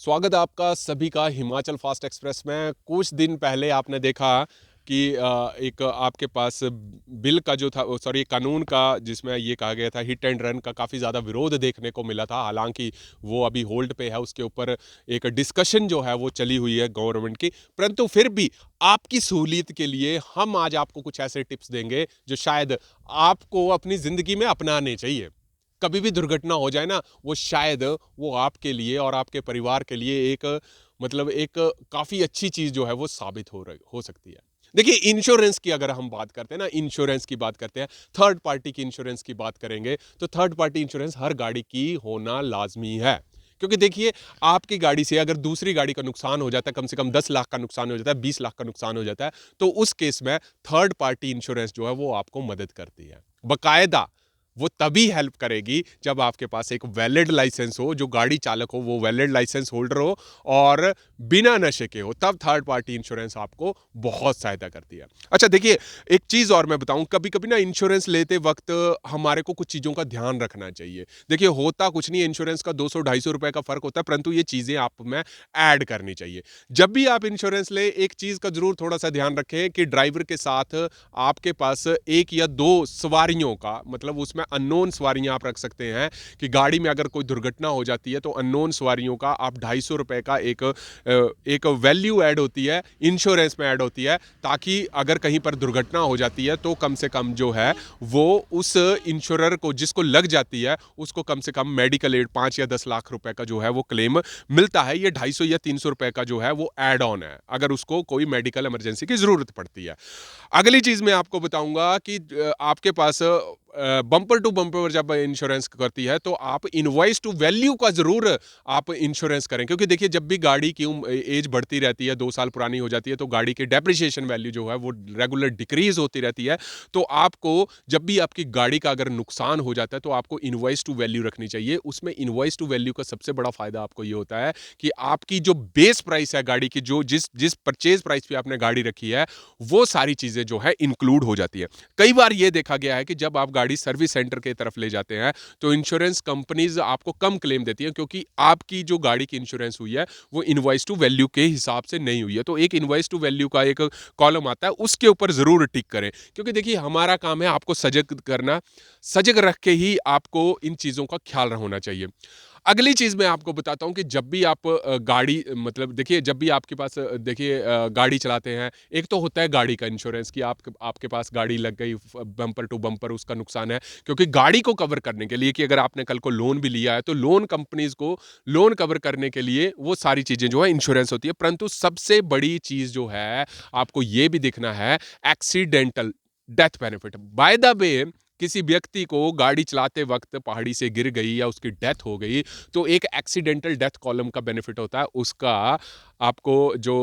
स्वागत है आपका सभी का हिमाचल फास्ट एक्सप्रेस में। कुछ दिन पहले आपने देखा कि एक आपके पास बिल का जो था, सॉरी, कानून का, जिसमें ये कहा गया था हिट एंड रन का काफ़ी ज़्यादा विरोध देखने को मिला था। हालांकि वो अभी होल्ड पे है, उसके ऊपर एक डिस्कशन जो है वो चली हुई है गवर्नमेंट की। परंतु फिर भी आपकी सहूलियत के लिए हम आज आपको कुछ ऐसे टिप्स देंगे जो शायद आपको अपनी ज़िंदगी में अपनाने चाहिए। कभी भी दुर्घटना हो जाए ना, वो शायद वो आपके लिए और आपके परिवार के लिए एक मतलब एक काफ़ी अच्छी चीज़ जो है वो साबित हो सकती है। देखिए, इंश्योरेंस की अगर हम बात करते हैं ना, इंश्योरेंस की बात करते हैं, थर्ड पार्टी की इंश्योरेंस की बात करेंगे, तो थर्ड पार्टी इंश्योरेंस हर गाड़ी की होना लाजमी है। क्योंकि देखिए, आपकी गाड़ी से अगर दूसरी गाड़ी का नुकसान हो जाता है, कम से कम 10 लाख का नुकसान हो जाता है, 20 लाख का नुकसान हो जाता है, तो उस केस में थर्ड पार्टी इंश्योरेंस जो है वो आपको मदद करती है। बकायदा वो तभी हेल्प करेगी जब आपके पास एक वैलिड लाइसेंस हो, जो गाड़ी चालक हो वो वैलिड लाइसेंस होल्डर हो और बिना नशे के हो, तब थर्ड पार्टी इंश्योरेंस आपको बहुत सहायता करती है। अच्छा देखिए, एक चीज़ और मैं बताऊं, कभी कभी ना इंश्योरेंस लेते वक्त हमारे को कुछ चीज़ों का ध्यान रखना चाहिए। देखिए, होता कुछ नहीं, इंश्योरेंस का 200-250 रुपए का फर्क होता है, परंतु ये चीज़ें आप में ऐड करनी चाहिए। जब भी आप इंश्योरेंस ले, एक चीज़ का जरूर थोड़ा सा ध्यान रखें कि ड्राइवर के साथ आपके पास एक या दो सवारियों का, मतलब उसमें अननोन सवारियां आप रख सकते हैं कि गाड़ी में अगर कोई दुर्घटना हो जाती है तो अननोन सवारियों का आप 250 रुपए का एक वैल्यू ऐड होती है, इंश्योरेंस में ऐड होती है, ताकि अगर कहीं पर दुर्घटना हो जाती है तो कम से कम जो है वो उस इंश्योरर को, जिसको लग जाती है, उसको कम से कम मेडिकल एड 5 या 10 लाख रुपए का जो है वो क्लेम मिलता है। ये 250 या 300 रुपए का जो है वो एड ऑन है, अगर उसको कोई मेडिकल इमरजेंसी की जरूरत पड़ती है। अगली चीज मैं आपको बताऊंगा कि आपके पास बम्पर टू बम्पर जब इंश्योरेंस करती है तो आप इनवॉइस टू वैल्यू का जरूर आप इंश्योरेंस करें, क्योंकि देखिए, जब भी गाड़ी की एज बढ़ती रहती है, 2 साल पुरानी हो जाती है, तो गाड़ी की डेप्रिसिएशन वैल्यू जो है वो रेगुलर डिक्रीज होती रहती है। तो आपको जब भी आपकी गाड़ी का अगर नुकसान हो जाता है तो आपको इनवॉइस टू वैल्यू रखनी चाहिए। उसमें इनवॉइस टू वैल्यू का सबसे बड़ा फायदा आपको ये होता है कि आपकी जो बेस प्राइस है गाड़ी की, जो जिस जिस परचेज प्राइस पे आपने गाड़ी रखी है, वो सारी चीजें जो है इंक्लूड हो जाती है। कई बार ये देखा गया है कि जब आप गाड़ी सर्विस सेंटर की तरफ ले जाते हैं तो इंश्योरेंस कंपनीज आपको कम क्लेम देती हैं, क्योंकि आपकी जो गाड़ी की इंश्योरेंस हुई है वो इनवॉइस टू वैल्यू के हिसाब से नहीं हुई है। तो एक इनवॉइस टू वैल्यू का एक कॉलम आता है, उसके ऊपर जरूर टिक करें, क्योंकि देखिए, हमारा काम है आपको सजग करना। सजग रख के ही आपको इन चीजों का ख्याल होना चाहिए। अगली चीज मैं आपको बताता हूं कि जब भी आप गाड़ी, मतलब देखिए, जब भी आपके पास देखिए गाड़ी चलाते हैं, एक तो होता है गाड़ी का इंश्योरेंस कि आपके पास गाड़ी लग गई, बम्पर टू बम्पर उसका नुकसान है, क्योंकि गाड़ी को कवर करने के लिए, कि अगर आपने कल को लोन भी लिया है तो लोन कंपनीज को लोन कवर करने के लिए वो सारी चीजें जो है इंश्योरेंस होती है। परंतु सबसे बड़ी चीज जो है, आपको ये भी देखना है, accidental death benefit. By the way, किसी व्यक्ति को गाड़ी चलाते वक्त पहाड़ी से गिर गई या उसकी डेथ हो गई, तो एक एक्सीडेंटल डेथ कॉलम का बेनिफिट होता है उसका। आपको जो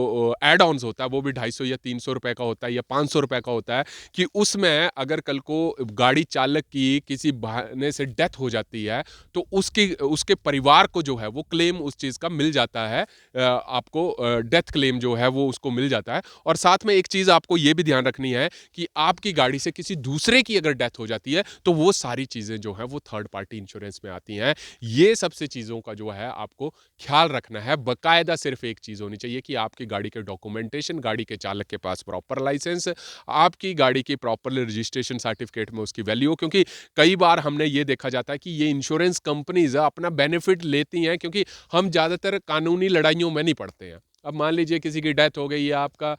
एड ऑन्स होता है वो भी 250 या 300 रुपए का होता है या 500 रुपए का होता है, कि उसमें अगर कल को गाड़ी चालक की किसी बहाने से डेथ हो जाती है तो उसकी उसके परिवार को जो है वो क्लेम उस चीज का मिल जाता है। आपको डेथ क्लेम जो है वो उसको मिल जाता है। और साथ में एक चीज आपको ये भी ध्यान रखनी है कि आपकी गाड़ी से किसी दूसरे की अगर डेथ हो जाती है तो वो सारी चीजें जो है वो थर्ड पार्टी इंश्योरेंस में आती हैं। ये सबसे चीजों का जो है आपको ख्याल रखना है। बकायदा सिर्फ एक चीज होनी चाहिए कि आपकी गाड़ी के डॉक्यूमेंटेशन, गाड़ी के चालक के पास प्रॉपर लाइसेंस, आपकी गाड़ी की प्रॉपर रजिस्ट्रेशन सर्टिफिकेट में उसकी वैल्यू। क्योंकि कई बार हमने ये देखा जाता है कि ये इंश्योरेंस कंपनीज अपना बेनिफिट लेती हैं, क्योंकि हम ज्यादातर कानूनी लड़ाइयों में नहीं पड़ते हैं। अब मान लीजिए किसी की डेथ हो गई या आपका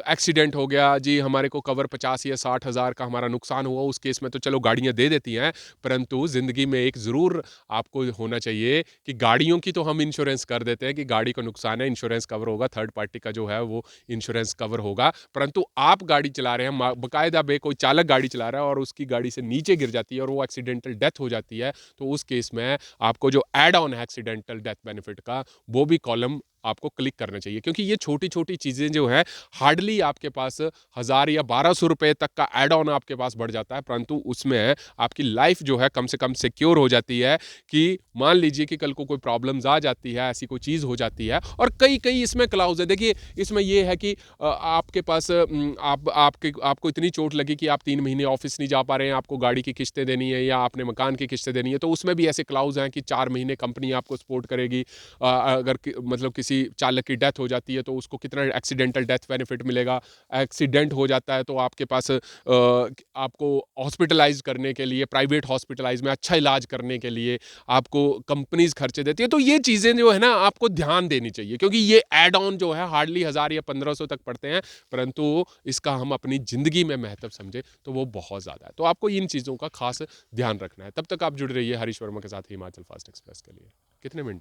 एक्सीडेंट हो गया जी, हमारे को कवर 50 या 60 हज़ार का हमारा नुकसान हुआ, उस केस में तो चलो गाड़ियां दे देती हैं। परंतु जिंदगी में एक जरूर आपको होना चाहिए कि गाड़ियों की तो हम इंश्योरेंस कर देते हैं कि गाड़ी का नुकसान है, इंश्योरेंस कवर होगा, थर्ड पार्टी का जो है वो इंश्योरेंस कवर होगा। परंतु आप गाड़ी चला रहे हैं, बकायदा बे कोई चालक गाड़ी चला रहा है और उसकी गाड़ी से नीचे गिर जाती है और वो एक्सीडेंटल डेथ हो जाती है, तो उस केस में आपको जो एड ऑन है एक्सीडेंटल डेथ बेनिफिट का, वो भी कॉलम आपको क्लिक करना चाहिए, क्योंकि ये छोटी-छोटी चीज़ें जो हैं हार्डली आपके पास 1000 या 1200 रुपए तक का ऐड ऑन आपके पास बढ़ जाता है, परंतु उसमें आपकी लाइफ जो है कम से कम सिक्योर हो जाती है कि मान लीजिए कि कल को कोई प्रॉब्लम्स आ जाती है, ऐसी कोई चीज़ हो जाती है। और कई-कई इसमें क्लाउज़ है। देखिए, इसमें ये है कि आपके पास आपको इतनी चोट लगी कि आप 3 महीने ऑफ़िस नहीं जा पा रहे हैं, आपको गाड़ी की किश्तें देनी है या आपने मकान की किश्तें देनी है, तो उसमें भी ऐसे क्लाउज़ हैं कि 4 महीने कंपनी आपको सपोर्ट करेगी। अगर मतलब किसी चालक की डेथ हो जाती है तो उसको कितना एक्सीडेंटल डेथ बेनिफिट मिलेगा। एक्सीडेंट हो जाता है तो आपके पास आपको हॉस्पिटलाइज़ करने के लिए, प्राइवेट हॉस्पिटलाइज़ में अच्छा इलाज करने के लिए आपको कंपनीज़ खर्चे देती है। तो ये चीज़ें जो है ना आपको ध्यान देनी चाहिए, क्योंकि ये ऐड ऑन जो है हार्डली 1000 या 1500 तक पड़ते हैं, परंतु इसका हम अपनी ज़िंदगी में महत्व समझें तो वो बहुत ज़्यादा है। तो आपको इन चीज़ों का खास ध्यान रखना है। तब तक आप जुड़े रहिए हरीश वर्मा के साथ हिमाचल फास्ट एक्सप्रेस के लिए। कितने मिनट है?